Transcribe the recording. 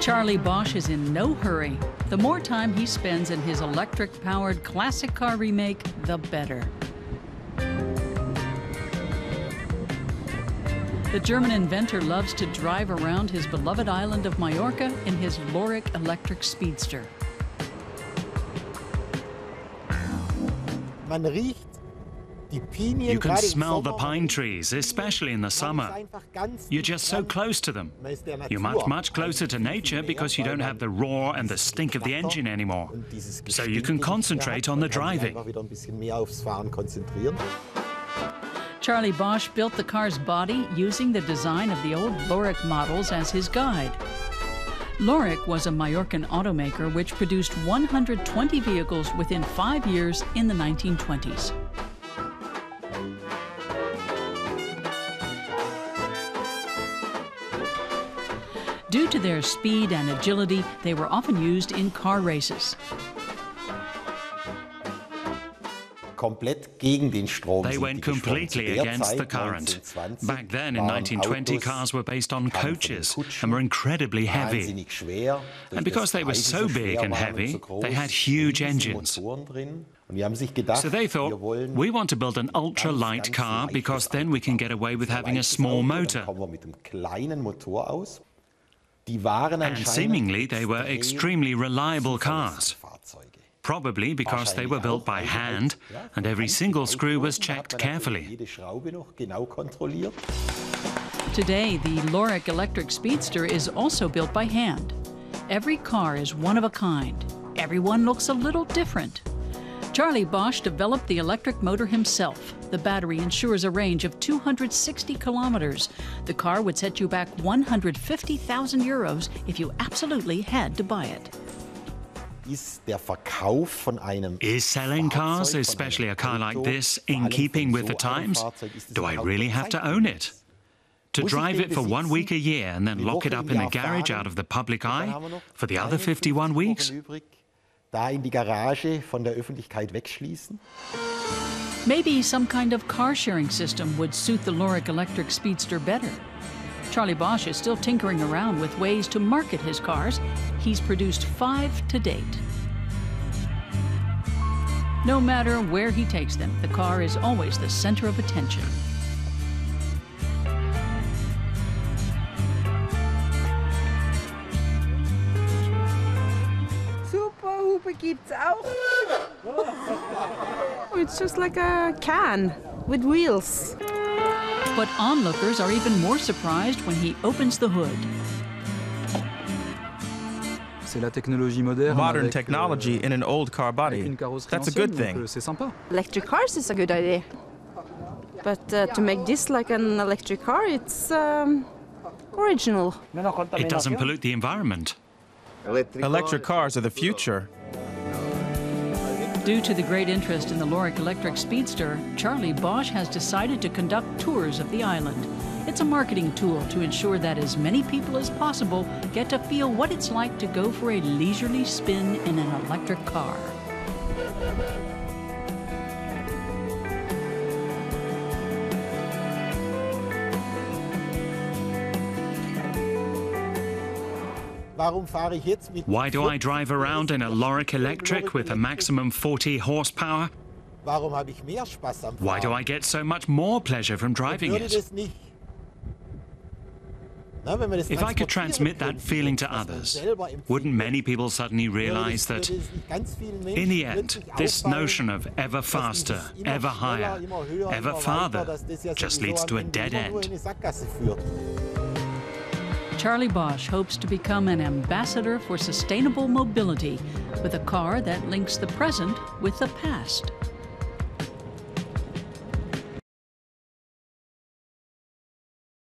Charly Bosch is in no hurry. The more time he spends in his electric-powered classic car remake, the better. The German inventor loves to drive around his beloved island of Majorca in his Loryc electric speedster. You can smell the pine trees, especially in the summer. You're just so close to them. You're much closer to nature because you don't have the roar and the stink of the engine anymore. So you can concentrate on the driving. Charly Bosch built the car's body using the design of the old Loryc models as his guide. Loryc was a Majorcan automaker which produced 120 vehicles within 5 years in the 1920s. Due to their speed and agility, they were often used in car races. They went completely against the current. Back then, in 1920, cars were based on coaches and were incredibly heavy. And because they were so big and heavy, they had huge engines. So they thought, we want to build an ultra-light car because then we can get away with having a small motor. And seemingly, they were extremely reliable cars. Probably because they were built by hand and every single screw was checked carefully. Today, the Loryc electric speedster is also built by hand. Every car is one of a kind. Everyone looks a little different. Charly Bosch developed the electric motor himself. The battery ensures a range of 260 kilometers. The car would set you back 150,000 euros if you absolutely had to buy it. Is selling cars, especially a car like this, in keeping with the times? Do I really have to own it? To drive it for 1 week a year and then lock it up in a garage out of the public eye for the other 51 weeks? Maybe some kind of car-sharing system would suit the Loryc electric speedster better. Charly Bosch is still tinkering around with ways to market his cars. He's produced 5 to date. No matter where he takes them, the car is always the center of attention. Superhupe gibt's auch. It's just like a can with wheels. But onlookers are even more surprised when he opens the hood. Modern technology in an old car body. That's a good thing. Electric cars is a good idea. But to make this like an electric car, it's original. It doesn't pollute the environment. Electric cars are the future. Due to the great interest in the Loryc electric speedster, Charly Bosch has decided to conduct tours of the island. It's a marketing tool to ensure that as many people as possible get to feel what it's like to go for a leisurely spin in an electric car. Why do I drive around in a Loryc electric with a maximum 40 horsepower? Why do I get so much more pleasure from driving it? If I could transmit that feeling to others, wouldn't many people suddenly realize that, in the end, this notion of ever faster, ever higher, ever farther just leads to a dead end? Charly Bosch hopes to become an ambassador for sustainable mobility with a car that links the present with the past.